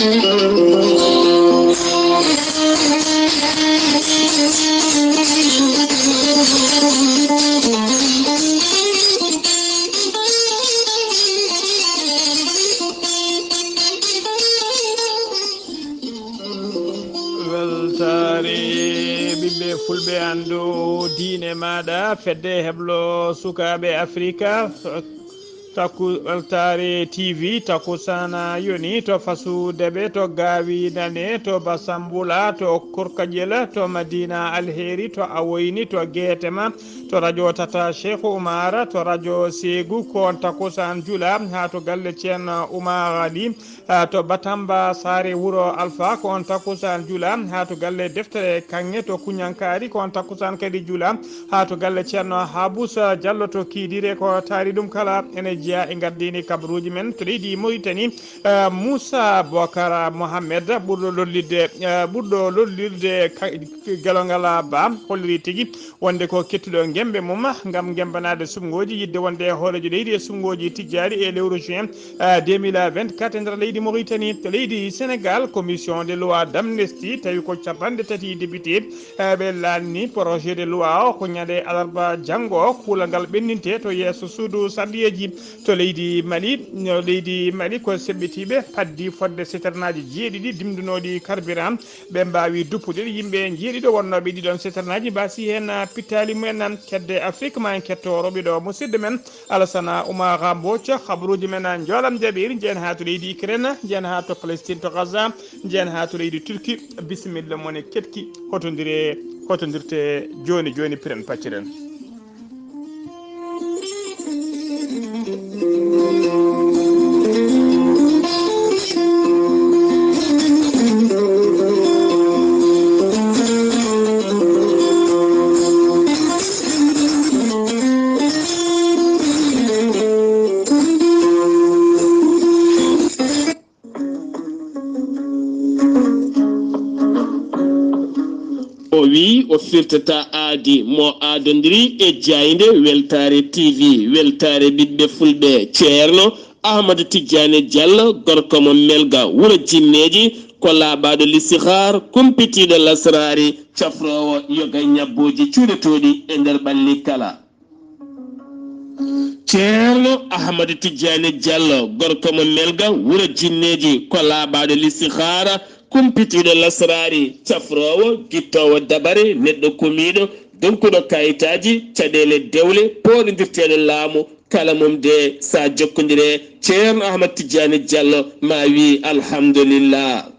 weltare ɓiɓɓe fulɓe andu diine maɗa fedde heblo sukaɓe africa takku weltare tv takkusana yoni to fasudeɓe to gawi nane to basambula to kurkaƴel to madina alheri to awoyni to guetema to radio tata cheikh oumar to radio segou kon takkusan juula ha to galle ceerno oumar ali to batamba sare wuuro alpha ko on takkusan juula ha to galle deftere kanŋe to kuñankari ko on takkusan kadi juula ha to galle ceerno habousa diallo to kiidire ko taari ɗum kala ene jeeya e gardini kabruji men to leydi Mauritanie Moussa Bocar Mohamed ɓurɗo lollirde gelongal ba holliri tigui wonde ko kettuɗo gembe mum gam gembanade sumgoji yidde wonde hoorejo leydi e sumgoji tijjari e lewru juin 2024 e nder leydi Mauritanie to leydi Sénégal commission de loi d'amnesty tawi ko capanɗe tati député ɓe lanni projet de loi o ko ñande alarba janggo kuulal ngal ɓenninte to yeeso suudu sardiyeji to leydi Mali ko seɓɓitiɓe paddi fodde citernaji jeeɗiɗi dimdunoɗi carburant ɓe mbawi duppude yimɓe jeeɗiɗo wonnoɓe ɗiɗon citernaji mbasi hen pittali mumen kedde Afrique ma en kettoroɓe ɗo musidɗo men Alassane Oumar Mbodj habaruji men joolam jaɓiri jeen ha to leydi Ukraine jeen ha to Palestine to Gaza jeen ha to leydi Turquie bisimilla mone ketki hotodirte joni piren pacciren. wi o firtata aadi mo aadodiri e jayde weltare tv weltare ɓiɓɓe fulɓe ceerno ahmadou tidiane diallo gorko mo melga wuuro jinneji ko laaɓaɗo listihar kumpitiɗo lasrari cafrowo yoga ñabboji cuuɗetoɗi e nder ɓalli kala ceerno ahmadou tidiane diallo gorko mo melga wuuro jinneji ko laaɓaɗo listihara kumpitiɗo lasrari cafrowo guittowo dabare neɗɗo kumiɗo donkuɗo kayitaji caɗele dewle poɗodirteɗo laamu kala mum de sa jokkodire ceerno ahmad tidiane diallo ma wi alhamdulillah.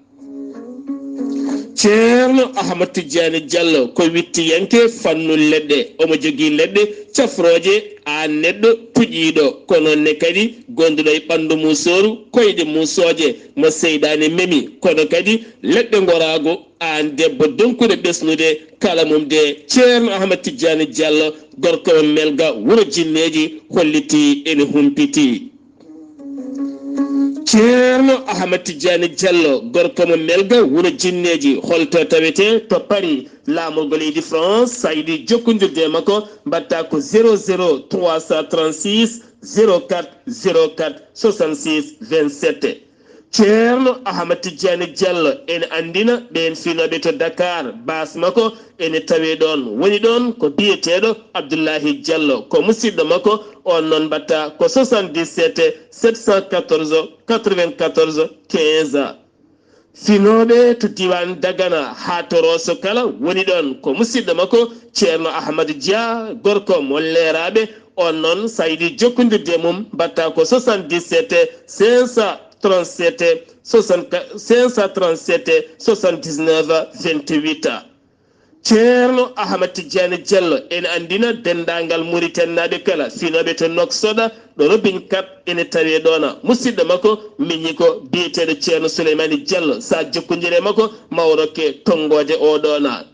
ceerno ahmad tidiane diallo ko wittiyanke fannu leɗɗe omo jogui leɗɗe cafroje a neɗɗo puƴiɗo kono ne kadi gonduɗo e ɓandu musoru koyɗe musoje mo seydani memi kono kadi leɗɗe gorago an debbo donkuɗo ɓesnude kala mum de ceerno ahmad tidiane diallo gorko o melga wuuro jinneji holliti ene humpiti. ceerno ahmad tidiane diallo gorko mo melga wuuro jinneji holto tawete to Paris laamorgo leydi France sa yiɗi jokkodirde makko mbatta ko 00 336 04 04 66 27. ceerno ahmad tidiane diallo ene andina ɓen finoɓe to Dakar bas makko ene tawe ɗon woni ɗon ko biyeteɗo Abdoullahi Diallo ko musidɗo makko on noon mbatta ko 77 714 94 15. finoɓe to diwan Dagana ha to Rosso kala woni ɗon ko musidɗo makko ceerno Ahmadou Dia gorko mo leeraɓe on noon sa yiɗi jokkodirde mum mbatta ko 77 537 79 28. ceerno ahmad tidiane diallo ene andina dendagal Mauritanie kala finoɓe to Noksoɗa ɗo Robin Cap ene tawe ɗona musidɗo makko miñi ko biyeteɗo ceerno Souleymani Diallo sa jokkodire makko mawrokke tongoje o ɗona.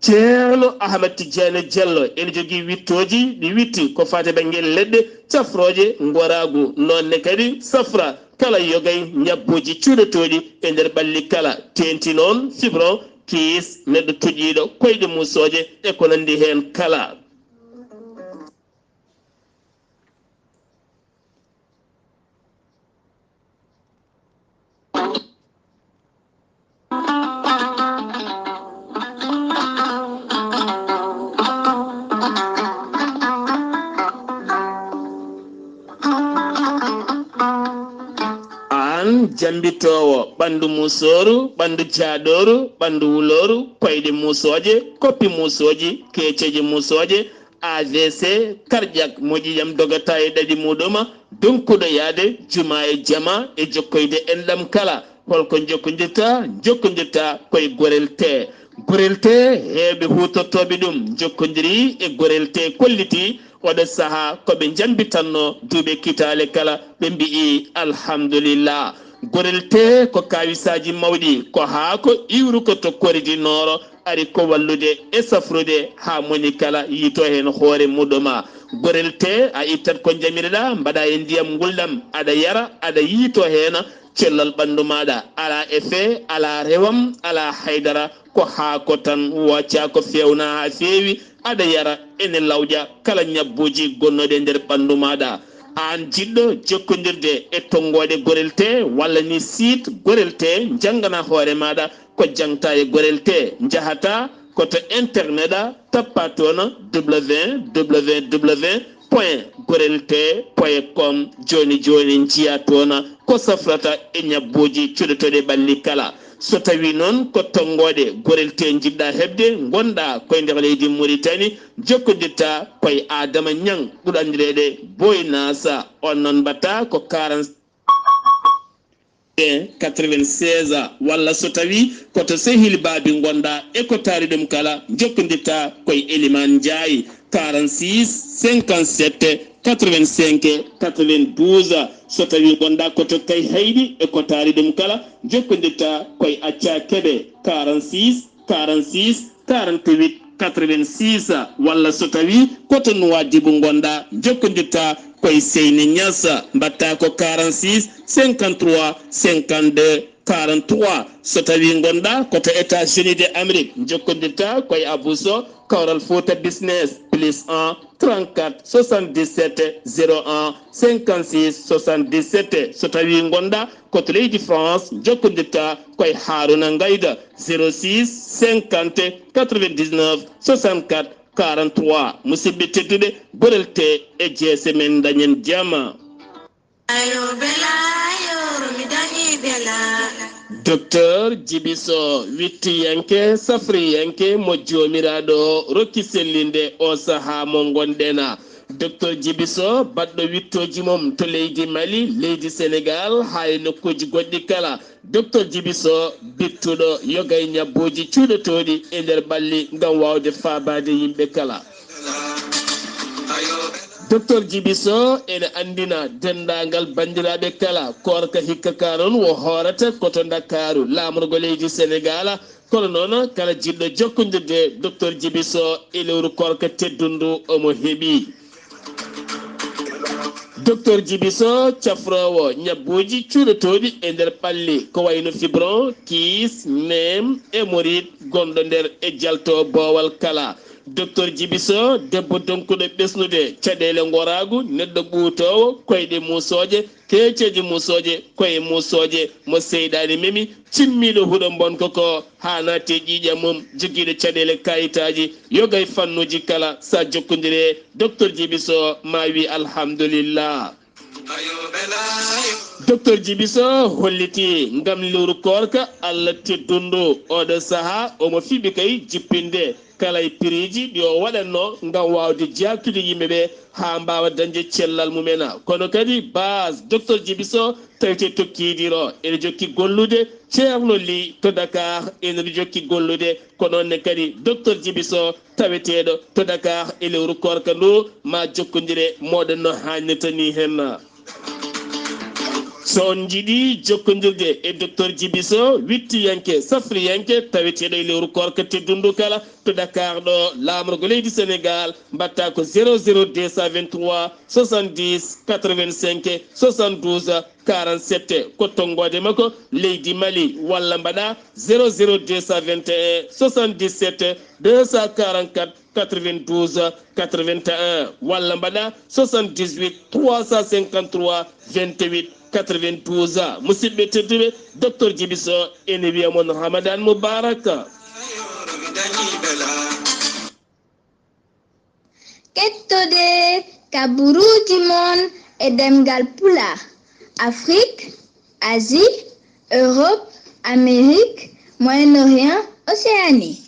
ceerno ahmad tidiane diallo ene jogui wittoji ɗi witti ko fate bangel leɗɗe cafroje goragu nonne kadi safra kala yogay ñabboji cuuɗotoɗi e nder ɓalli kala tenti noon fibron kiis neɗɗo tuƴiɗo koyɗe musoje e ko nandi hen kala. an jambitowo ɓandu musoru ɓandu jaɗoru ɓandu wuloru koyɗe musoje koppi musoji keceji musoje AVC cardiaque moƴƴiyam dogata e ɗaɗi muɗuma donkuɗo yaade juma e jama e jokkoyde enɗam kala holko jokkodirta koye gorel te heɓe hutortoɓe ɗum jokkodiri e gorel te kolliti oɗo saaha koɓe jambitanno duuɓe kitale kala ɓe mbi'i alhamdulillah gorel te ko kawisaji mawɗi ko haa ko iwru ko to koridi nooro ari ko wallude e safrude ha moni kala yito hen hoore muɗuma gorel te a ittat ko jamireɗa mbaɗa e ndiyam guldam aɗa yara aɗa yito hen cellal ɓandu maɗa ala effet ala rewam ala haydara ko haa ko tan wacca ko fewna ha feewi aɗa yara ene lawƴa kala ñabbuji gonnoɗe nder ɓandu maɗa an jiɗɗo jokkodirde e tonggode gorel te walla ni site gorel te jangana hoore maɗa ko jangta e gorel te jahata koto internet a tappa toon www.gorelte.com joni jiya toon ko safrata e ñabbuji cuɗotoɗe ɓalli kala so tawi noon ko tonggode gorel te jiɗɗa hebde gonɗa koye nder leydi Mauritanie jokkodirta koye Adama Niang ɓuuri andireɗe Boy Nasa on noon mbatta ko 96 walla so tawi koto sehil baabi gonɗa e ko taari ɗum kala jokkodirta koye Eliman Ndiaye 46 57 85 92 so tawi gonɗa koto kay hayɗi e ko taari ɗum kala jokkodirta koye Acca Keɓe 46 48 86 walla so tawi koto Nouadhibou gonɗa jokkodirta koye Seyni Niassa mbatta ko 46 53 52 43 so tawi gonɗa koto États-Unis de Amérique jokkodirta koye Abousso Kawral Fouta Business +1 34 77 01 56 77 so tawi gonɗa koto leydi France jokkodirta koye Haruna Ngayda 06 50 99 64 43 musidɓe tedduɓe gorel te e jeese men dañen jama. Docteur Djibiso wittiyanke safriyanke mo jomiraɗo rokki sellinde o saaha mo gonɗena Docteur Djibiso baɗɗo wittoji mom to leydi Mali leydi Sénégal hay nokkuji goɗɗi kala Docteur Djibiso bittuɗo yogay ñabbuji cuuɗotoɗi e nder ɓalli ngam wawde faabade yimɓe kala Docteur Djibiso ene andina dendagal bandiraɓe kala korka hikka ka noon wo hoorata koto Dakaru lamorgo leydi Sénégal kono noon kala jiɗɗo jokkodirde Docteur Djibiso e lewru korka teddundu omo heeɓi Docteur Djibiso cafrowo ñabbuji cuuɗotoɗi e nder ɓalli ko wayno fibron kiis nem e morit gonɗo nder e jalto bowal kala Docteur Djibiso debbo donkuɗo ɓesnude caɗele goragu neɗɗo ɓuutowo koyɗe musoje keceji musoje koye musoje mo seyɗani memi cimmiɗo huuɗo bonko ko ha naate ƴiƴam mum joguiɗo caɗele kayitaji yogay fannuji kala sa jokkodire Docteur Djibiso ma wi alhamdulillah Docteur Djibiso holliti ngam lewru korka Allah teddundu oɗo saaha omo fiɓi kay jippinde kala e piriji ɗi o waɗanno ngam wawde jakkude yimɓeɓe ha mbawa dañde cellal mumena kono kadi base Docteur Djibiso tawite tokkidiro ene jokki gollude ceerno li to Dakar ene jokki gollude ko noonne kadi Docteur Djibiso taweteɗo to Dakar e lewru korka ndu ma jokkodire moɗon no hannirta ni hen so on jiiɗi jokkodirde e Docteur Djibiso wittiyanke safriyanke taweteɗo e lewru korka teddundu kala to Dakar ɗo lamorgo leydi Sénégal mbatta ko 00223 70 85 72 47 ko tonggode makko leydi Mali walla mbaɗa 00221 77 244 92 81 walla mbaɗa 78 353 28 92 musidɓe tedduɓe Docteur Djibiso ene wiya mon Ramadan Mubarak kettude kaburuji mon e ɗemngal pulaar Afrique Asie, Europe, Amérique, Moyen-Orient, Océanie.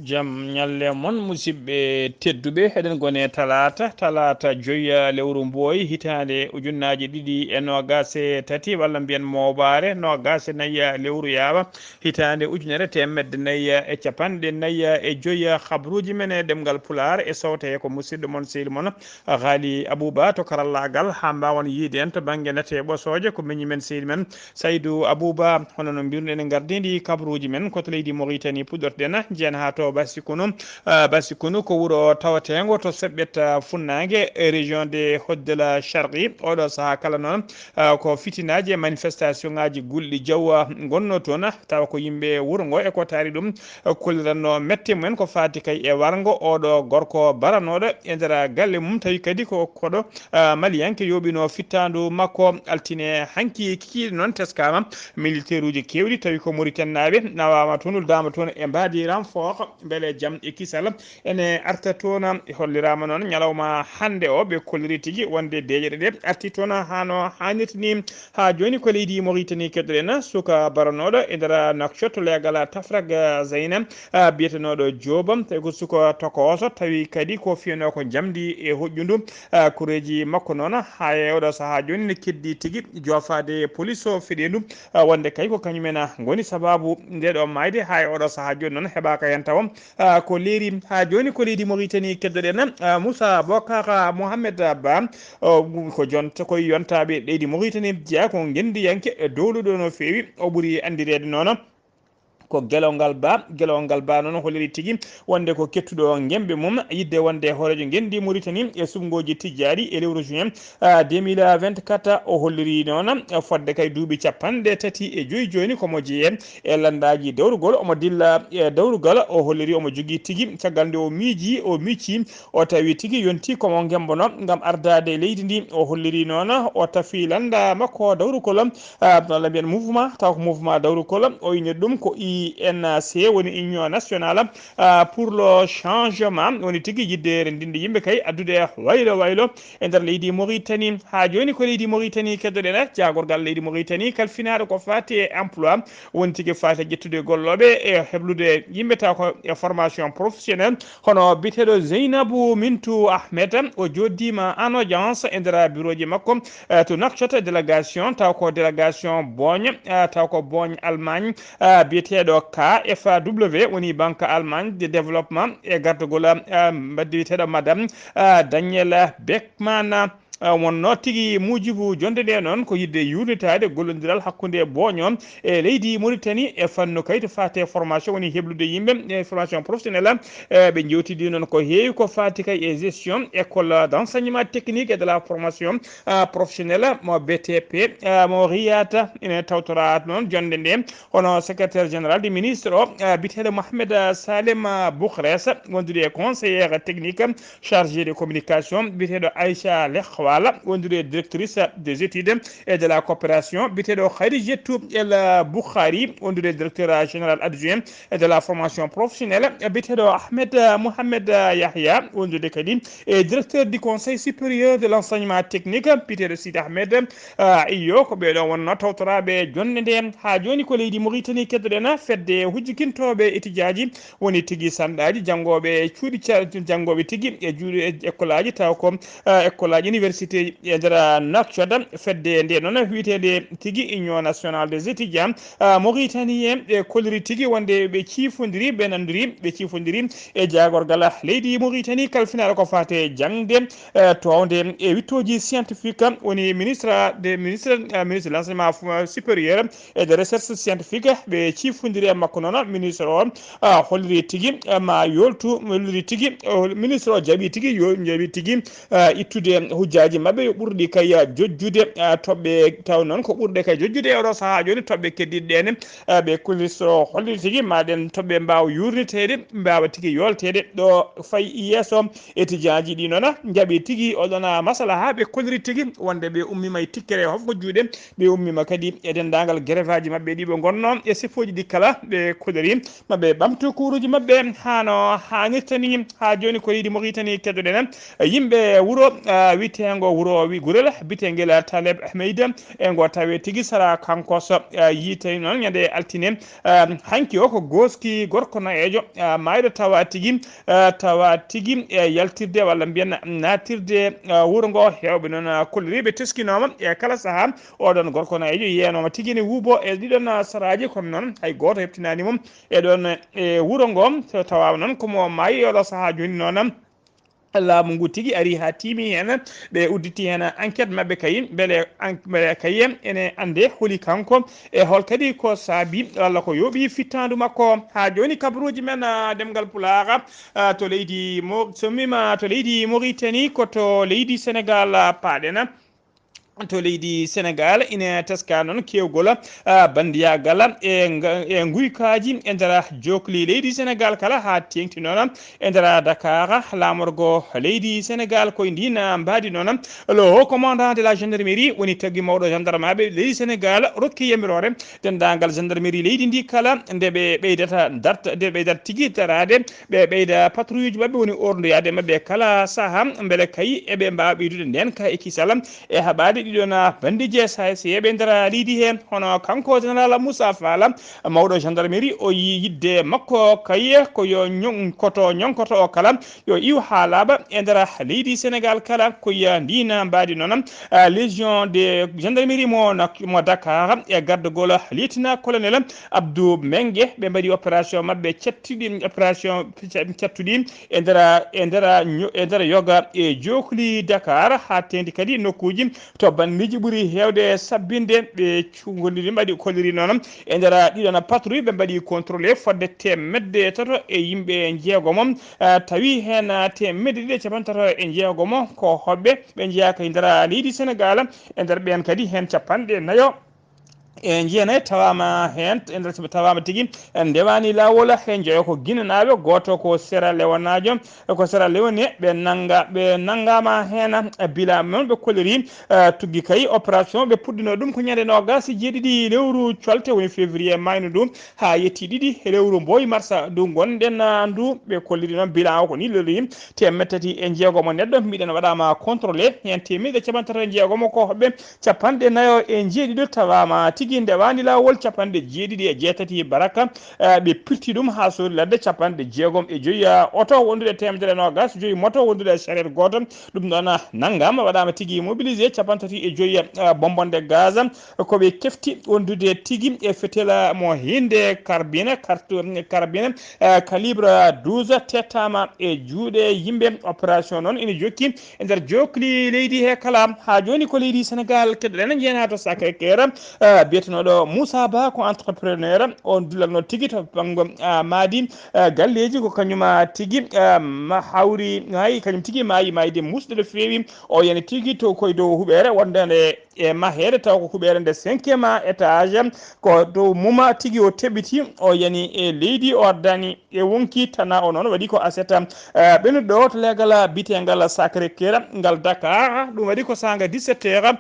jam ñalle mon musidɓe tedduɓe heɗen gone talata joyya lewru mbooy hitande ujunnaji ɗiɗi e nogase tati walla mbiyen mawbaare nogase nayya lewru yawa hitande ujunere temedde nayya e capanɗe nayya e joyya habruji men e ɗemgal pulaar e sawtaye ko musidɗo moon sehil moon Ghalii Abuu Bah to karallagal ha mbawon yiide en to banggue nete ɓosoje ko miñi men sehil men Abuu Bah hono no mbirno enen gardidi kabruji men koto leydi Mauritanie puɗɗorɗen jeen ha to Basikono ko wuro tawatengo to seɓɓet funnague région de Hoddela Charqi oɗo saaha kala noon ko fitinaji e manifestation ngaji gulɗi jawwa gonno toon tawa ko yimɓe wuuro ngo eko taari ɗum kolliranno mette mumen ko fati kay e wargo oɗo gorko baranoɗo e nder galle mum tawi kadi ko koɗo maliyanke yoɓino fittandu makko altine hanki kikiɗe noon teskama militaire uji kewɗi tawi ko Mauritanie naɓe nawama toon dama toon e mbadi renfort beele jaam e kisal ene arta toon hollirama noon ñalawma hande o ɓe kolliri tigui wonde deƴeɗe ɗe arti toon hano hannirta ni ha joni ko leydi Mauritanie keddoɗen suka baranoɗo e nder nakshot legal tafrag zeyna biyetenoɗo joobam tawi ko suka tokoso tawi kadi ko fiyano ko jamdi e hoƴƴudu kureji makko noon ha e oɗo saaha joni ne keddi tigui jofade police o feɗendu wonde kay ko kañumen goni sababu ndeɗo mayde ha e oɗo saaha joni noon heɓaka hen taw ko leeri ha joni ko leydi Mauritanie keddoɗen Moussa Bokar Mohamed Ba ko jonta koye yontaɓe leydi Mauritanie jeeya ko gendiyanke e dowluɗo no fewi o ɓuuri andirede noon ko gelongal ba noon holliri tigui wonde ko kettuɗo gembe mum yidde wonde hoorejo gendi Mauritanie e sumgoji tijjari e lewru juin 2024 o holliri noon fodde kay duuɓi capanɗe tati e joyi joni komo jeeye e landaji dawrugol omo dilla e dawrugal o holliri omo jogui tigui caggal nde o micci o tawi tigui yonti komo gembono gam ardade leydi ndi o holliri noon o tafi landa makko dawrukol walla mbiyen mouvement taw ko mouvement dawrukol o inni ɗum ko INC woni union nationale pour le changement woni tigui yidde rendinde yimɓe kay addude waylo e nder leydi Mauritanie ha joni ko leydi Mauritanie keddoɗen jagorgal leydi Mauritanie kalfinaɗo ko fati e emploi woni tigui fati ƴettude golloɓe e heblude yimɓe taw ko e formation professionnelle hono biteɗo Zeynabou Mintou Ahmed o joddima en audience e nder bureau ji makko to Nouakchott délégation taw ko délégation Bogne taw ko Bogne Allemagne biyeteɗo KFW woni banque Allemagne de développement e gardugol mbaddiwiteɗo madame Daniela Beckman wonno tigui mujibu jonde nde noon ko yidde yurnitade gollodiral hakkude boñon e leydi Mauritanie e fanno kayto fate formation woni heblude yimɓe e formation professionnelle ɓe jewtidi noon ko heewi ko fati kay e gestion école d'enseignement technique et de la formation professionnelle mo BTP mo riyata ene tawtora noon jonde nde hono secrétaire général du ministre o biteɗo Mohamed Salem Boukres wondude conseillère technique chargé de communication biteɗo Aïcha Lekhwa wondude directrice des études et de la coopération biteɗo Khadijetou El Boukhari wondude directeur général adjoint et de la formation professionnelle biteɗo Ahmed Mohamed Yahya wondude kadi et directeur du conseil supérieur de l'enseignement technique biteɗo Sidi Ahmed iyo ko ɓeɗo wonno tawtoraɓe jonde nde ha joni ko leydi Mauritanie keddoɗen fedde hujjukintoɓe étudiaji woni tigui sanɗaji janggoɓe cuuɗi janggoɓe tigui e juuɗe école aji taw ko école aji université e nder Nouakchott fedde nde noon witede tigui union nationale des étudiants Mauritanie e kolliri tigui wonde ɓe ciifodiri ɓe nandiri ɓe ciifodiri e jagorgal leydi Mauritanie kalfinaɗo ko fate jangde towde e wittoji scientifique woni ministre de l'enseignement supérieur et de recherche scientifique ɓe ciifodiri e makko noon ministre o holliri tigui ma yoltu holliri tigui ministre o jaaɓi tigui ittude hujjaji mabɓe yo ɓurɗi kay jojjude toɓɓe taw noon ko ɓurɗe kay jojjude e oɗo saaha joni toɓɓe keddiɗe ɗene ɓe kulliso holliri tigui maɗen toɓɓe mbawa yurnitede mbawa tigui yoltede ɗo fayi yesso étudiant ji ɗi noon jaaɓi tigui oɗon masala ha ɓe kolliri tigui wonde ɓe ummima e tikkere hofgo juuɗe ɓe ummima kadi e dendagal grève aji mabɓe ɗi ɓe gonno e siffoji ɗi kala ɓe kolliri maɓe ɓamtu kuruji mabɓe hano hannirta ni ha joni ko leydi Mauritanie keddoɗen yimɓe wuuro wite ngo wuro wi gurel bitengel Taleb Ahmed ngo tawe tigi sara kanko so yite non nyande altine hanki o ko goski gorko na ejo maydo tawa tigi yaltirde walla mbiyen natirde wuro ngo hewbe non kolliribe teskinoma kala saha odon gorko na ejo yenoma tigi ni wubo didon saraji kom non hay goto heptinani mum don wuro ngo tawa non komo mayi saha joni non laamu ngu tigi ari ha timi hen ɓe udditi hen enquête mabɓe kayi beele kayi ene ande holi kanko hol kadi ko saabi walla ko yooɓi fittandu makko ha joni kabaruji men ɗemngal pulaar to leydi somima to leydi Mauritanie koto leydi Sénégal paaɗen to leydi Sénégal ina teska non kewgol bandiyagal e guykaji e nder jokli leydi Sénégal kala ha tengti non e nder Dakar lamorgo leydi Sénégal koye ndina mbadi non le haut commandant de la gendarmerie woni taggi mawɗo gendarmeɓe leydi Sénégal rokki yamirore dendagal gendarmerie leydi ndi kala nde ɓe ɓeydata tigi darade ɓe ɓeyda patrouille mabɓe woni ordoyade mabɓe kala saaha beele kayi eɓe mbawa ɓeydude nden ka e kisal e haɓade ɗiɗon bandije saysi yeɓe nder leydi hen hono kanko général Moussa Fall mawɗo gendarmerie o yi yidde makko kayi ko yo ñonkoto o kala yo iw ha laaɓa e nder leydi Sénégal kala koye ndina mbadi noon légion de gendarmerie mo Dakar e gardegol lieutenant colonel Abdou Mengue ɓe mbaɗi opération mabɓe cattuɗi e nder yoga e jokli Dakar ha tendi kadi nokkuji to bandiji ɓuuri hewde sabbinde ɓe gondiri mbaɗi kolliri noon e nder ɗiɗon patrouille ɓe mbaɗi contrôlé fodde temedde tato e yimɓe jeegomo tawi hen temedde ɗiɗi capantato e jeegomo ko hoɓɓe ɓe jeeyaka e nder leydi Sénégal e nder ɓen kadi hen capanɗe nayo e jeenayi tawama hen tawama tigui ndewani lawol he jeeya ko guinanaɓe goto ko Sierra Leoneajo ko Sierra Leone ɓe nangama hen bila moon ɓe kolliri tugui kayi opération ɓe puɗɗino ɗum ko ñande nogas jeeɗiɗi lewru colte woni février mayno ɗum ha yetti ɗiɗi lewru mbooy marsa ndu gonɗen ndu ɓe kolliri noon bilan o ko ni lelori temedde tati e jeegomo neɗɗo mbiɗen waɗama contrôlé hen temedde capantato e jeegomo ko hoɓɓe capanɗe nayo e jeeɗiɗo tawama tigui ndewani lawol capanɗe jeeɗiɗi e jeetati baraka ɓe pirti ɗum ha sori ladde capanɗe jeegom e joyyi oto wondude temedere nogas joyyi moto wondude charrette goto ɗum ɗon naggama waɗama tigui mobilisé capantati e joyyi bombonde gaz koɓe kefti wondude tigui e fetela mo hinde carbine calibre 12 tettama e juuɗe yimɓe opération noon ene jokki e nder jokli leydi he kala ha joni ko leydi Sénégal keɗoɗen jeena to Sacré-Cœur biyetenoɗo Moussa Ba ko entrepreneur on dullatno tigui to banggo maadi galleji ko kañum tigui hawri hay kañum tigui mayde musɗo no fewi o yani tigui to koye dow huɓere wondande e mahede taw ko huɓere nde 5e étage ko dow muma tigui o teɓɓiti o yani e leydi o addani e wonki tana o noon waɗi ko aseta ɓenuɗo to legal bitegal Sacré-Cœur ngal Dakar ɗum waɗi ko sanga 17 heures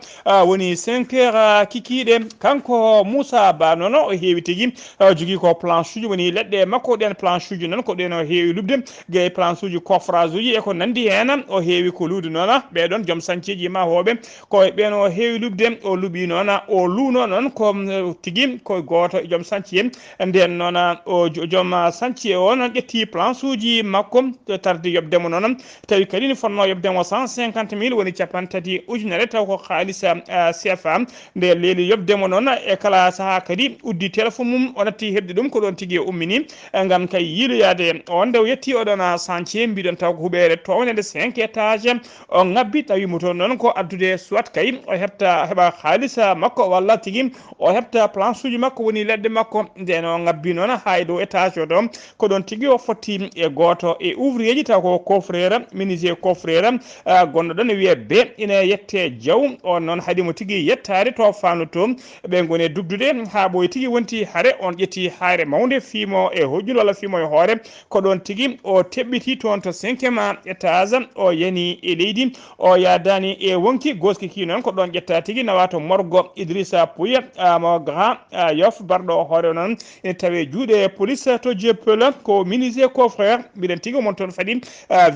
woni 5 heures kikiɗe kanko Moussa Ba noon o heewi tigui jogui ko planche uji woni leɗɗe makko ɗen planche uji noon ko ɗen o heewi lubde gueyi planche uji coffrage uji e ko nandi hen o heewi ko luude noon ɓeɗon joom sanciji mahoɓe ko ɓen o heewi lubde o luuɓi noon o luuno noon ko tigui ko goto e joom chantier nden noon o joom chantier o noon ƴetti planche uji makko tardi yobdemo noon tawi kadi ne fonno yobdemo 150 000 woni capantati ujunere taw ko haalisa CFA nde leeli yobdemo noon e kala saaha kadi uddi téléphone mum o natti hebde ɗum ko ɗon tigui ummini gam kay yiiloyade on nde o yetti oɗon chantier mbiɗon taw ko huɓere townede 5 étage o ngabbi tawimo toon noon ko addude soit kay o heɓa haalisa makko walla tigui o heɓta planche uji makko woni leɗɗe makko nden o ngabbi noon ha e dow étage o ɗon ko ɗon tigui o fotti e goto e ouvrier ji taw ko coffreur menuisier coffreur gonɗo ɗon e wiye be ina yette Diaw on noon haɗimo tigui yettade to fanno to ɓe goni dugdude ha ɓoye tigui wonti haare on ƴetti haare mawde fiimo e hojjul walla fiimo e hoore ko ɗon tigui o teɓɓiti toon to 5e étage o yani e leydi o yadani e wonki goski ki noon ko ɗon ƴetta tigi nawato morgo Idrissa Pouye mo grand yof barɗo hoore noon ene tawe juuɗe police to jeppela ko ministre ko frère mbiɗen tigi mon toon faɗi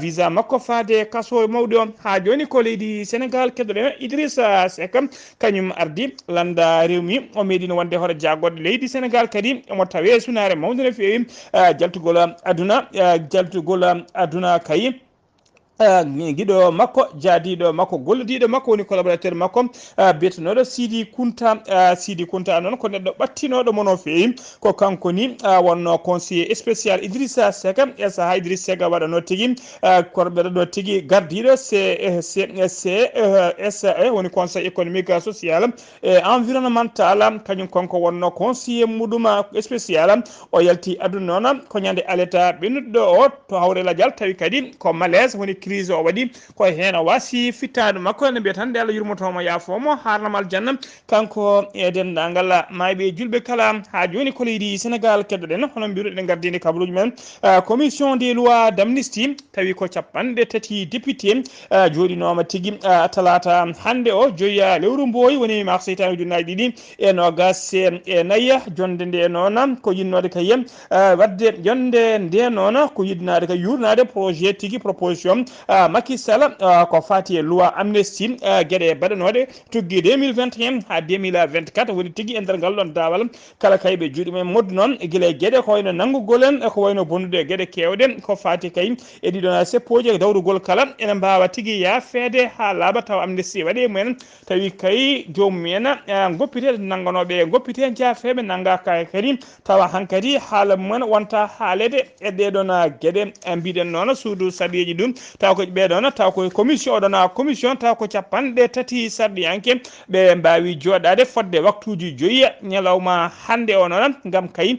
visa makko faade kaso mawɗi o ha joni ko leydi Sénégal keddoɗen Idrissa Seck kañum ardi landa rewmi o meeɗino wonde hoto jagode leydi Sénégal kadi omo tawe sunare mawde no fewi jaltugol aduna kayi giɗo makko jaadiɗo makko gollodiɗo makko woni collaborateur makko biyetenoɗo Sidi Kunta noon ko neɗɗo ɓattinoɗo mono fewi ko kanko ni wonno conseiller spécial Idrissa Seck e saaha Idrissa Seck waɗano tigui korɓeɗo ɗo tigui gardiɗo CSE woni conseil économique social et environnemental kañum konko wonno conseiller muɗum spécial o yalti aduna noon ko ñande aleta ɓennuɗo o to hawre ladial tawi kadi ko malaise woni crise o waɗi koye hen o wasi fittade makko ne mbiya tan nde Allah yurmotomo yaafomo harnam aljanna kanko e dendagal mayɓe julɓe kala ha joni ko leydi Sénégal keddoɗen hono mbiruɗen gardini kabaruji men commission des lois d'amnistie tawi ko capanɗe tati député joɗinoma tigui talata hande o joyiya lewru mboyi woni mars hitande ujunnaje ɗiɗi e nogas e nayyi jonde nde noon ko yinnode kayem wadde jonde nde noon ko yiɗnade kay yurnade projet tigui proposition Macky Sall ko fati e loi amnesty gueɗe baɗanoɗe tuggi 2021 ha 2024 woni tigui e nder ngal ɗon dawal kala kayɓe juuɗe men moddu noon guila gueɗe ko wayno nanggugol en ko wayno bonnude gueɗe kewɗe ko fati kay e ɗiɗon seppoji e dawrugol kala ene mbawa tigui yaafede ha laaɓa taw amnesty waɗi mumen tawi kay jomumen goppite nangganoɓe goppite jaafeɓe nangga kadi tawa hankkadi haala mumen wonta haalede e ɗeɗon gueɗe mbiɗen noon suudu saɗiji ɗum taw ko ɓeɗon taw ko commission oɗon commission taw ko capanɗe tati sarɗiyanke ɓe mbawi joɗade fodde waktuji joyyi ñalawma hande o noon gam kay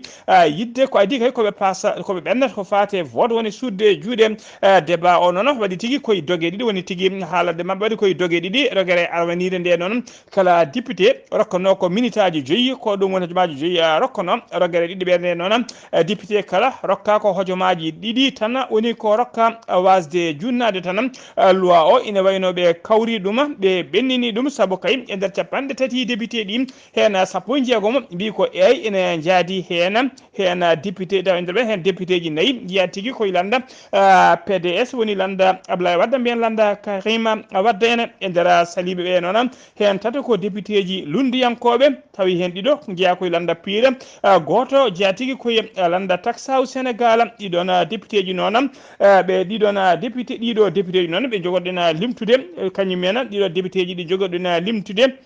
yidde ko adi kay koɓe pasa koɓe ɓennata ko fate vote woni sudde juuɗe débat o noon waɗi tigui koye dogue ɗiɗi woni tigui haalade mabɓe waɗi koye dogue ɗiɗi rogere arwanide nde noon kala député rokkano ko minute aji joyyi ko ɗum woni hojomaji joyyi rokkano rogere ɗiɗi ɓerde noon député kala rokka ko hojomaji ɗiɗi tan woni ko rokka wasde junnade tan loi o ina waynoɓe kawri ɗum ɓe ɓennini ɗum saabu kay e nder capanɗe tati député ɗi hen sappo e jeegom mbi ko eyyi ene jaadi hen député taw e nder ɓe hen député ji nayyi jiya tigui koye landa PDS woni landa Abdoulaye Wade mbiyen landa Karima Wade ene e nder saliɓe ɓe noon hen tata ko député ji lundiyankoɓe tawi hen ɗiɗo jeeya koye landa pire goto jeeya tigui koye landa taxaw Sénégal ɗiɗon député ji noon ɓe ɗiɗon député ɗiɗo député ji noon ɓe jogoɗena limtude kañumen ɗiɗo député ji ɗi jogoɗena limtude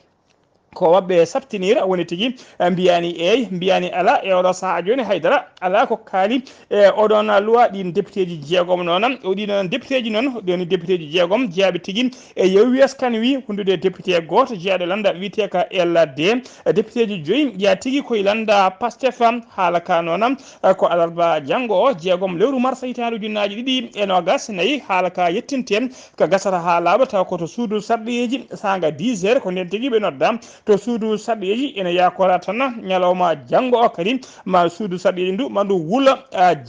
ko wabɓe sabtinira woni tigui mbiyani eyyi mbiyani ala e oɗo saaha joni haydara ala ko kaali e oɗon loi ɗin député ji jeegom noon o ɗiɗon député ji noon ɗoni député ji jeegom jeeyaɓe tigui e yewwes kan wi hundude député goto jeeyaɗo landa wiyete ka LD député ji joyyi jeeya tigui koye landa Pastef haala ka noon ko alarba janggo o jeegom lewru mars hitande ujunnaje ɗiɗi e nogas nayyi haala ka yettinte ko gasata ha laaɓa taw koto suudu sarɗiyeji saga 10 heures ko nden tigui ɓe nodda to suudu saɗɗeji ene yakora tan ñalawma janggo o kadi ma suudu saɗɗeji ndu mandu wuula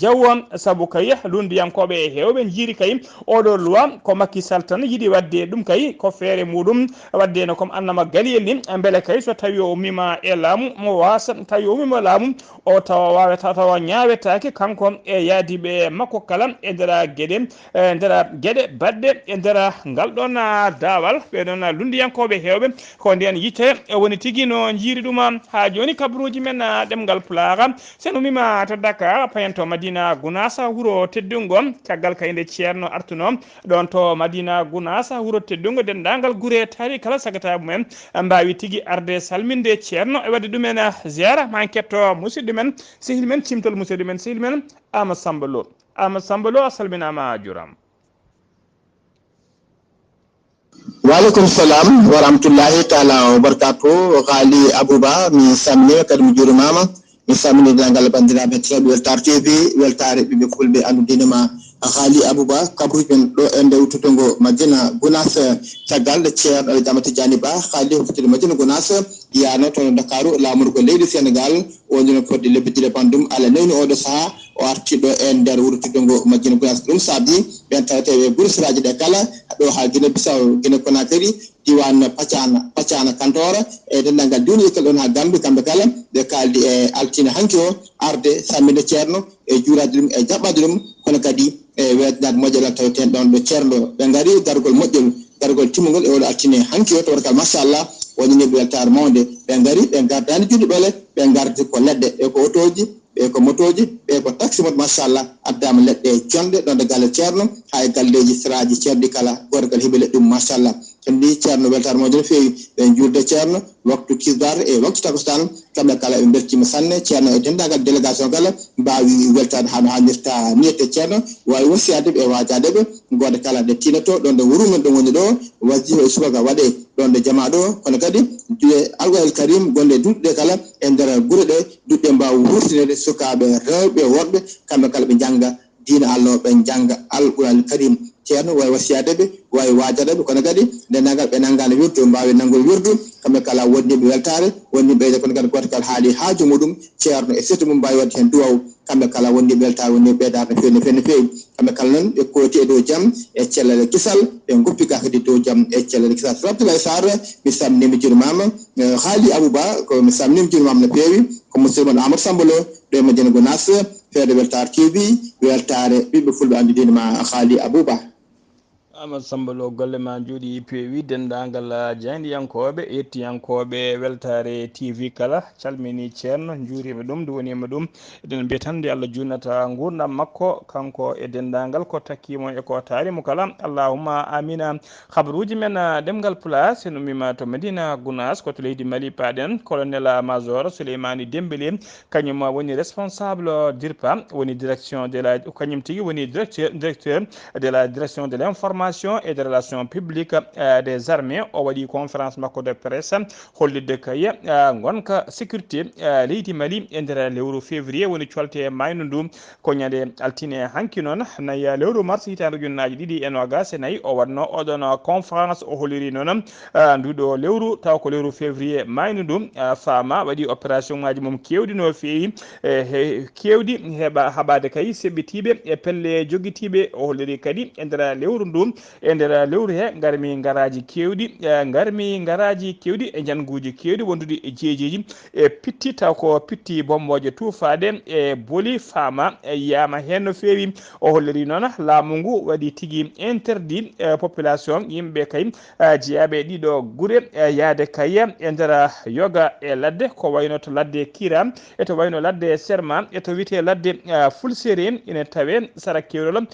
jawwa saabu kay lundiyankoɓe e hewɓe jiiri kay oɗo loi ko Macky Sall tan yiiɗi wadde ɗum kay ko feere muɗum wadde no comme annama Ghalii ni beele kay so tawi o ummima e laamu mo wasa tawi o ummima laamu o tawa wawata tawa ñawetake kanko e yaadiɓe makko kala e nder gueɗe badɗe e nder ngal ɗon daawal ɓeɗon lundiyankoɓe hewɓe ko nden yitte woni tigui no jiiri ɗum ha joni kabaruji men ɗemgal pulaar sen ummima to Dakar payanto Madina Gounass wuuro teddungo caggal kayde ceerno artuno ɗon to Madina Gounass wuuro teddungo dendagal guure taari kala sagataɓe men mbawi tigui arde salminde ceerno e wadde ɗumen ziyara ma ketto musidɗo men sehil men cimtol musidɗo men sehil men Amadou Samba Lo a salminama a juram. Waleykum salam wa rahmatullahi taala wa barakatuh. Ghalii Abuu Bah mi samni kadi mi jurumama mi samni dangal bandiraɓe tewɓe Weltar TV weltare ɓiɓe fulɓe andudinema Ghalii Abuu Bah kabrujen ɗo e ndewtude ngo Madina Gounass caggal ceerno Amadou Tidiani Ba Ghalii hoftude Madina Gounass yano toon Dakaru lamorgo leydi Sénégal wonino fodde lebbitide bandum ala newni oɗo saaha o artiɗo e nder wurtude ngo majjino gunas ɗum saabi ɓen taweteɓe gursiraji ɗe kala ɗo ha Guinée Bissau Guinée Conakry diwan pacana kantora e denndangal diwni kal ɗon ha Gambie kamɓe kala ɓe kaldi e altine hanki o arde samminde ceerno e juurade ɗum e jaɓɓade ɗum kono kadi e weetanade moƴƴal taweten ɗon ɗo ceerno ɓe ngari dargol moƴƴol dargol timmugol e oɗo altine hanki o tawatakal machallah woni ɓe weltare mawde ɓe ngari ɓe gardani juɗe ɓele ɓe gardi ko leɗɗe e ko otoji ɓe ko motoji ɓe ko taxi moto machallah addama leɗɗe jonɗe ɗon de galle ceerno ha e galleji siraji ceerɗi kala goto kala heeɓi leɗɗe ɗum machallah kandi ceerno weltare mawde no fewi ɓe juurde ceerno waktu kisdar e waktu takostan kamɓe kala ɓe beltima sanne ceerno e dendagal délégation kala mbawi weltade ha no hannirta niyette ceerno wawi wasiyadeɓe e wajadeɓe goto kala nde tinato ɗon nde wuuru men ɗo woni ɗo wasifa e subaka waɗe ɗon nde jama ɗo kono kadi duwe algoel karim gonɗe duɗɗe kala e nder guure ɗe duɗɗe mbawa wurtinede sukaɓe rewɓe worɓe kamɓe kala ɓe jangga diina Allah ɓe jangga alqur'an karim ceerno wawi wasiyadeɓe wawi wajadeɓe kono kadi ndendagal ɓe nanggano wirdu mbawi nanngol wirdu kamɓe kala wonniɓe weltare wonniɓe kono kadi goto kala haali haaju muɗum ceerno e surtout mum mbawi wadde hen duwaw kamɓe kala wonniɓe weltare wonniɓe ɓeydare no fewi no fewi no fewi kamɓe kala noon ɓe kooti e dow jaam e cellal kisal ɓe goppi ga kadi dow jaam e cellal kisal Abdoulaye Sarr mi salminima jurmama Ghalii Abuu Bah ko mi salminima jurmama no fewi ko musidɗo mon Amadou Samba Lo ɗo e Madina Gounass feewde weltare TV weltare ɓiɓɓe fulɓe andudinima Ghalii Abuu Bah. Amadou Samba Lo golle ma jooɗi peewi dendagal jeyndiyankoɓe yettiyankoɓe weltare TV kala calmini ceerno juurima ɗum nde wonima ɗum eɗen mbiya tan nde Allah junnata gurdam makko kanko e dendagal ko takkimo e ko taarimo kala allahumma amina habaruji men ɗemgal pulaar sen ummima to Madina Gounass koto leydi Mali paɗen colonel major Souleymani Dembélé kañum woni responsable DIRPA woni direction de la kañum tigui woni directeur de la direction de l'information et des relations publiques des armées o waɗi conférence makko de presse hollidde kay gonka sécurité leydi Mali e nder lewru février woni colte mayno ndu ko ñande altine hanki noon nayi lewru mars hitande ujunnaje ɗiɗi e nogas e nayyi o waɗno oɗon conférence o holliri noon nduɗo lewru taw ko lewru février mayno ndu fama waɗi opération ngaji mum kewɗi no fewi kewɗi heɓa haɓade kay seɓɓitiɓe e pelle joguitiɓe o holliri kadi e nder lewru ndu e nder lewru he garmi garaji kewɗi e janguji kewɗi wondude e jeejiji e pitti taw ko pitti bomboje tufade e booli fama e yama hen no fewi o holliri noon laamu ngu waɗi tigui interdit population yimɓe kay jeeyaɓe ɗiɗo guure yaade kay e nder yoga e ladde ko wayno to ladde Kira e to wayno ladde Serma e to wiyete ladde Fulsere ina tawe sara kewrol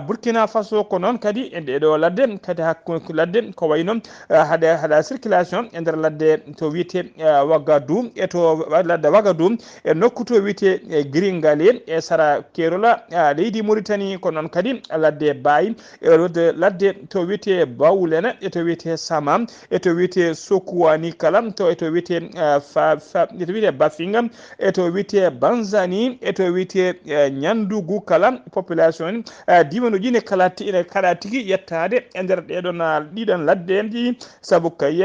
Burkina Faso ko noon kadi e ɗeɗo ladde kadi hakkude ladde ko wayno haɗa circulation e nder ladde to wiyete Ouagadougou e to ladde Ouagadougou e nokku to wiyete Gringalé e sara kerola leydi Mauritanie ko noon kadi ladde Bayi e ladde to wiyete Bawlene e to wiyete Sama e to wiyete Sokouani kala to e to wiyete to wiyete Bafinga e to wiyete Banzani e to wiyete Ñandugu kala population dimanuji ne kala kada tigi yettade e nder ɗiɗon laddeji saabu kay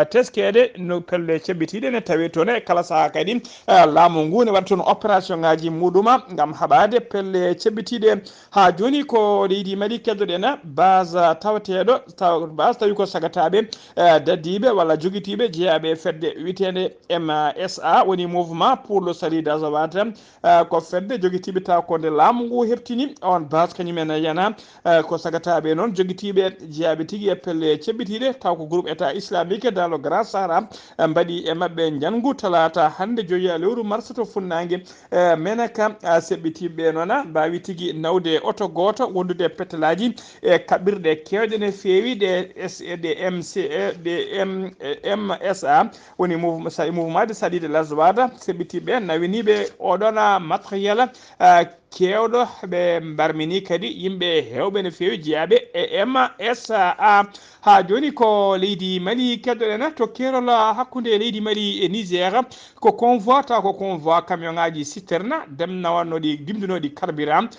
teskede no pelle cebbitiɗe ne tawi toon e kala saaha kadi laamu ngu ne waɗa toon opération ngaji muɗuma gam haɓade pelle cebbitiɗe ha joni ko leydi Mali keddoɗen base tawateɗo base tawi ko sagataɓe daddiɓe walla joguitiɓe jeeyaɓe fedde witede MSA woni mouvement pour le salut d'Azawad ko fedde joguitiɓe taw ko nde laamu ngu heftini on base kañumen yana ko sagataɓe noon joguitiɓe jeeyaɓe tigui e pelle cebbitiɗe taw ko groupe état islamique dans le grand Sahara mbaɗi e mabɓe jangu talata hande joyi lewru mars to funnague menaka seɓɓitiɓe noon mbawi tigui nawde auto goto wondude petelaji e kaɓirɗe kewɗe ne fewi ɗe MSA woni mouvement de salut de l'Azawad seɓɓitiɓe nawiniɓe oɗon matériel kewɗo ɓe mbarmini kadi yimɓe hewɓe no fewi jeeyaɓe e MSA ha joni ko leydi Mali keddoɗen to kerol hakkude leydi Mali e Niger ko convoi taw ko convoi camion ngaji citerne demnawannoɗi dimdunoɗi carburant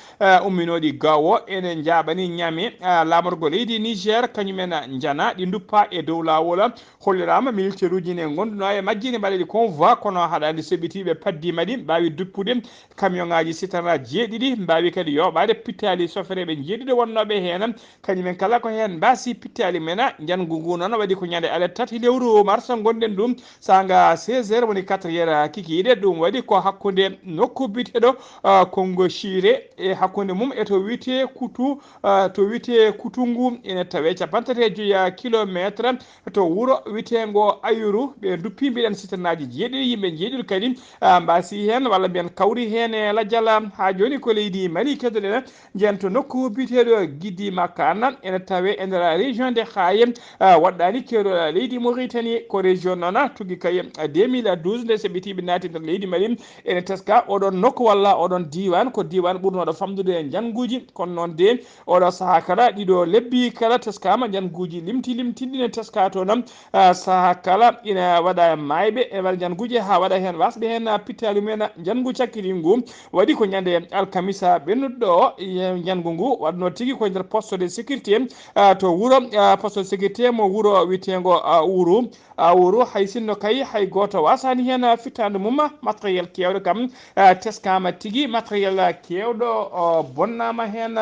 umminoɗi gawo ene jaɓani ñaame lamorgo leydi Niger kañumen jana ɗi duppa e dow lawol hollirama militaire uji ne gonduno e majji ne mbaɗaɗi convoi kono haɗani seɓɓitiɓe paddimaɗi mbawi duppude camion ngaji citerne jeeɗiɗi mbawi kadi yoɓade pittali sofereɓe jeeɗiɗo wonnoɓe hen kañumen kala ko hen mbasi pittali mena jangu ngu noon waɗi ko ñande alet tati lewru mars gonɗen ɗum sanga 16h woni 4h kikiɗe ɗum waɗi ko hakkude nokku biteɗo Congo Chiré e hakkude mum e to wiyete Kutu to wiyete Kutungu ene tawe capantati joyi kilométre to wuuro wiyetego Ayuru ɓe duppi mbiɗen sitanaji jeeɗiɗi yimɓe jeeɗiɗi kadi mbasi hen walla mbiyen kawri hen e lajjal ha joni ko leydi Mali keddoɗen jen to nokku biteɗo Guidi Makane ene tawe e nder région de Haye waɗɗani kewɗo leydi Mauritanie ko région noon tugui kay 2012 nde seɓɓitiɓe naati nder leydi Mali ene teska oɗon nokku walla oɗon diwan ko diwan ɓurnoɗo famdude e janguji kono noon de oɗo saaha kala ɗiɗo lebbi kala teskama janguji limtinɗi ne teska to noon saaha kala ina waɗa mayɓe e waɗa janguji ha waɗa hen wasɓe hen pittali mumen jangu cakkiri ngu waɗi ko ñande alkamisa ɓennuɗo o jangu ngu waɗno tigui koye nder poste de sécurité to wuuro poste de sécurité mo wuuro wiyetego wuro hay sinno kay hay goto wasani hen fittande mum matériel kewɗo kam teskama tigui matériel kewɗo bonnama hen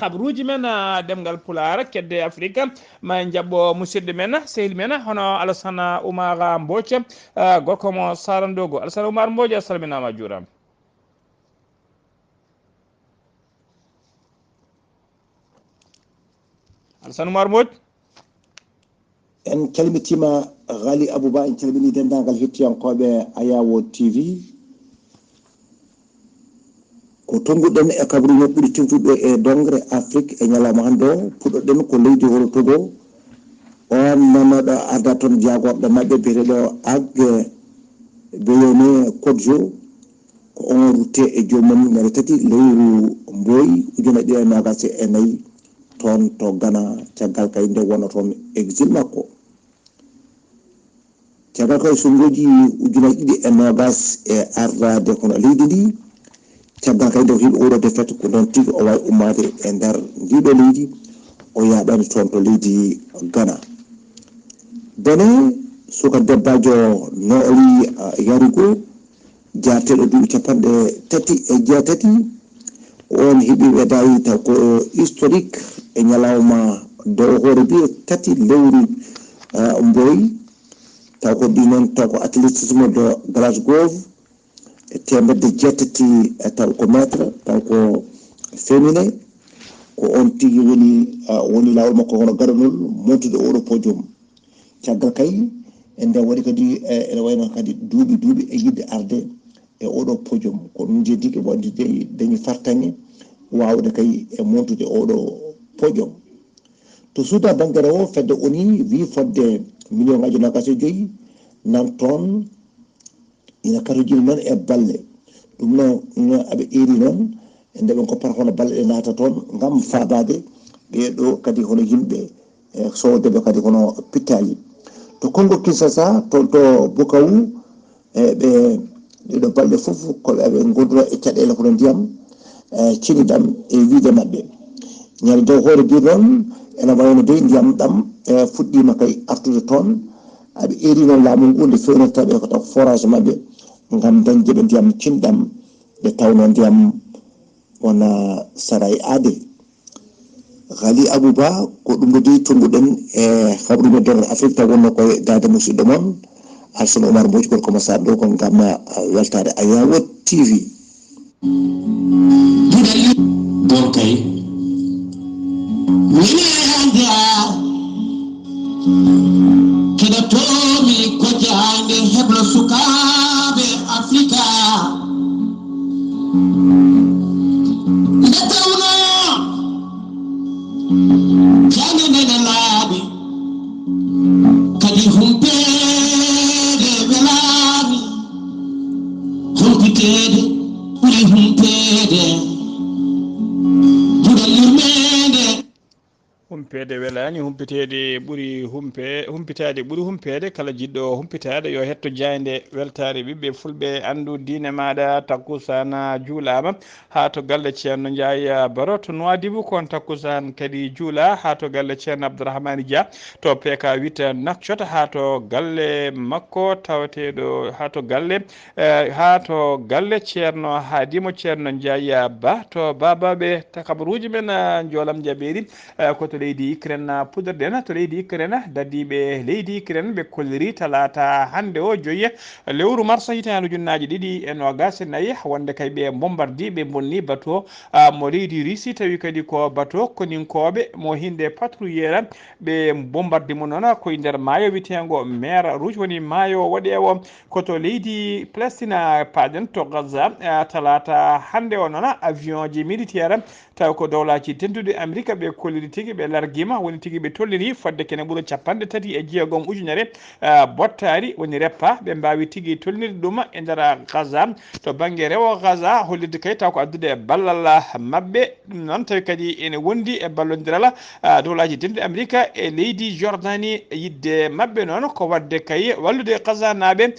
habruji men ɗemngal pulaar kedde Afrique ma jabbo musidɗo men sehil men hono Alassane Oumar Mbodj gorko mo Sarandogo. Alassane Oumar Mbodj a salminama a juurama. Alassane Oumar Mbodj en calmitima Ghalii Abuu Bah en calmini dendagal hettiyankoɓe Ayawo TV ko tonguɗen e kabaruji ɓuuri tengtuɗo e dongre Afrique e ñalawma hande o puɗɗoɗen ko leydi wuro Togo on nanoɗo arda toon jagorɗo mabɓe biyeteɗo Ag Beyone Kodjo ko on rutte e jomum ñande tati lewru Mbooy ujune ɗiɗi e nogas e nayyi toon to Ghana caggal kay nde wona toon exil makko caggal kay so goji ujune ɗiɗi e nogas e ardade kono leydi ndi caggal kay nde hiɓe oɗo defete ko noon tigui o wawi ummade e nder ndiɗo leydi o yaɓani toon to leydi Ghana bone suka debbajo nooli yarugo jateɗo duuɓi capanɗe tati e jeetati on hiɓi wedayi taw ko historique e ñalawma dow hoore bi tati lewru Mbooy taw ko ɗi noon taw ko athlétisme de Glasgow e temedde jeetati taw ko métre taw ko féminin ko on tigui woni lawol makko hono garanol montude oɗo podium caggal kay e nde waɗi kadi ene wayno kadi duuɓi e yidde arde e oɗo podium ko ɗum jeedigui waɗi dañi fartaŋe wawde kay e montude oɗo podium to suuda banggue o fedde oni wi fodde million ngaji nogas e joyyi nan toon ina katojini noon e balle ɗum noon aɓe eri noon e ndeɓe goppata hono balle ɗe naata toon gam fabade ɓeɗo kadi hono yimɓe sowodeɓe kadi hono pittali to Congo Kinshasa toon to Bukavu ɓe ɗiɗo balɗe foof koɓe aɓe gonduno e caɗele kono ndiyam cinidam e wiide mabɓe ñande dow hoore bi noon ene wayno de ndiyam ɗam fuɗɗima kay artude toon aɓe eri noon laamu ngu nde fewnirtaɓe ko taw forage mabɓe gam dañdeɓe ndiyam cinɗam ɓe tawno ndiyam wona saray aade Ghalii Abuu Bah ko ɗum de tonguɗen e habruji nder Afrique taw wonno koye dade musidɗo moon Alassane Oumar Mbodj gorko mo Sarandogo kon gam weltade Ayawo TV donc kay keɗotomi ko jande heblo sukaɓe Africa nde tawno jande nene laaɓi kadi humpede welami humpitede ɓuuri humpede humpede welani humpitede ɓuuri humpitade ɓuuri humpede kala jiɗɗo humpitade yo hetto jayde weltare ɓiɓɓe fulɓe andu diine maɗa takkusana juulama ha to galle ceerno Ndiaye Baro to Nouadhibou kon takkusan kadi juula ha to galle ceerno Abdourahmane Dia to PK8 Nouakchott ha to galle makko tawateɗo ha to galle ceerno Hadimo ceerno Ndiaye Ba to babaɓe kabaruji men jolam jaɓeri koto leydi Ukraine pudorɗen to leydi Ukraine dadiɓe leydi Ukraine ɓe kolliri talata hande o joyi lewru mars hitande ujunnaje ɗiɗi e nogas e nayyi wonde kay ɓe bombardi ɓe bonni bateau mo leydi Russie tawi kadi ko bateau koninkoɓe mo hinde patrouillera ɓe bombardi mo noon koye nder maayo witengo mer rouge woni maayo waɗewo koto leydi Palestine paɗen to Gaza talata hande o noon avion ji militaire taw ko dowlaji tendude Amérique ɓe kolliri tigui ɓe larguima woni tigui ɓe tolliri fodde kene ɓuuro 36 ujunere bottari woni reppa ɓe mbawi tigui tolnirde ɗum e nder Gaza to banggue rewo Gaza hollirde kay taw ko addude ballal mabɓe ɗum noon tawi kadi ene wondi e ballodiral dowlaji tendude Amérique e leydi Jordanie yidde mabɓe noon ko wadde kay wallude Gaza naɓe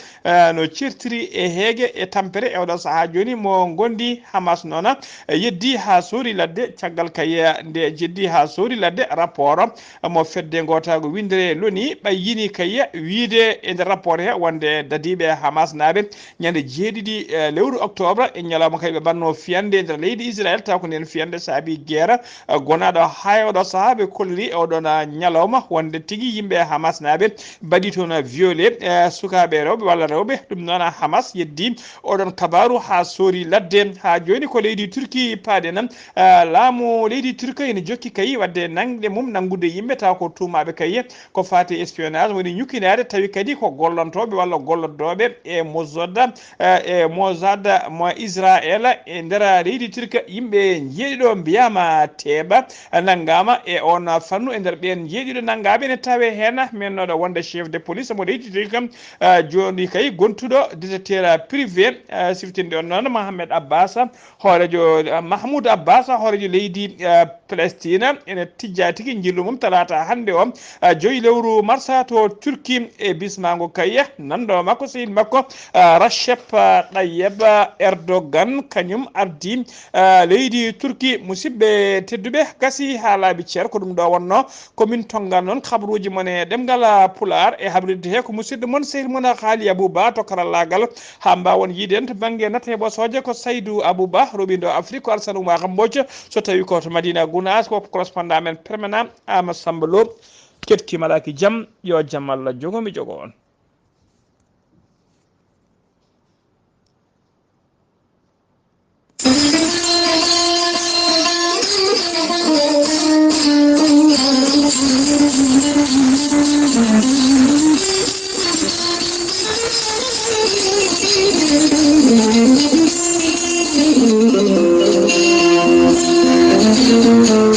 no cirtiri e heegue e tampere e oɗo saaha joni mo gondi Hamas noon yeddi ha suuri ladde caggal kay nde jeddi ha suuri ladde rapport mo fedde gotago windere loni ɓayyini kay wiide e nder rapport he wonde dadiɓe Hamas naɓe ñande 7 lewru octobre e ñalawma kay ɓe banno fiyande nder leydi Israël taw ko nden fiyande saabi guerre gonaɗo ha oɗo saaha ɓe kolliri e oɗon ñalawma wonde tigui yimɓe Hamas naɓe mbaɗi toon violé sukaɓe rewɓe walla rewɓe ɗum noon Hamas yeddi oɗon kabaru ha suuri ladde ha joni ko leydi Turquie paaɗen laamu leydi Turquie ene jokki kay wadde nangde mum nangude yimɓe taw ko tumaɓe kay ko fati espionnage woni ñukkinade tawi kadi ko gollontoɓe walla gollodoɓe e Mossad mo Israël e nder leydi Turquie yimɓe jeeɗiɗo mbiyama teeɓa nanggama e on fannu e nder ɓen jeeɗiɗo nanggaɓe ne tawe hen mennoɗo wonde chef de police mo leydi Turquie joni kay gontuɗo détecteur privé siftinde on noon Mohamed Abbas hoorejo Mahmoud Abbas hoorejo leydi Palestine ene tijja tigui jillu mum talata hande o 5 lewru mars to Turquie e bismago kay nanɗo makko sehil makko Recep Tayyip Erdogan kañum ardi leydi Turquie musidɓe tedduɓe gasi ha laabi ceer ko ɗum ɗo wonno komin tongal noon kabaruji mon e ɗemgal pulaar e habridde he ko musidɗo moon sehil moon Ghalii Abuu Bah to karallagal ha mbawon yiiden to banggue natte ɓosoje ko Saydou Abou Bah roɓindo Afrique Alassane Oumar Mbodj so tawi ko to Madina Gounass ko correspondant men permanent Amadou Samba Lo kettimalaki jaam yo jaam Allah jogomi jogo on.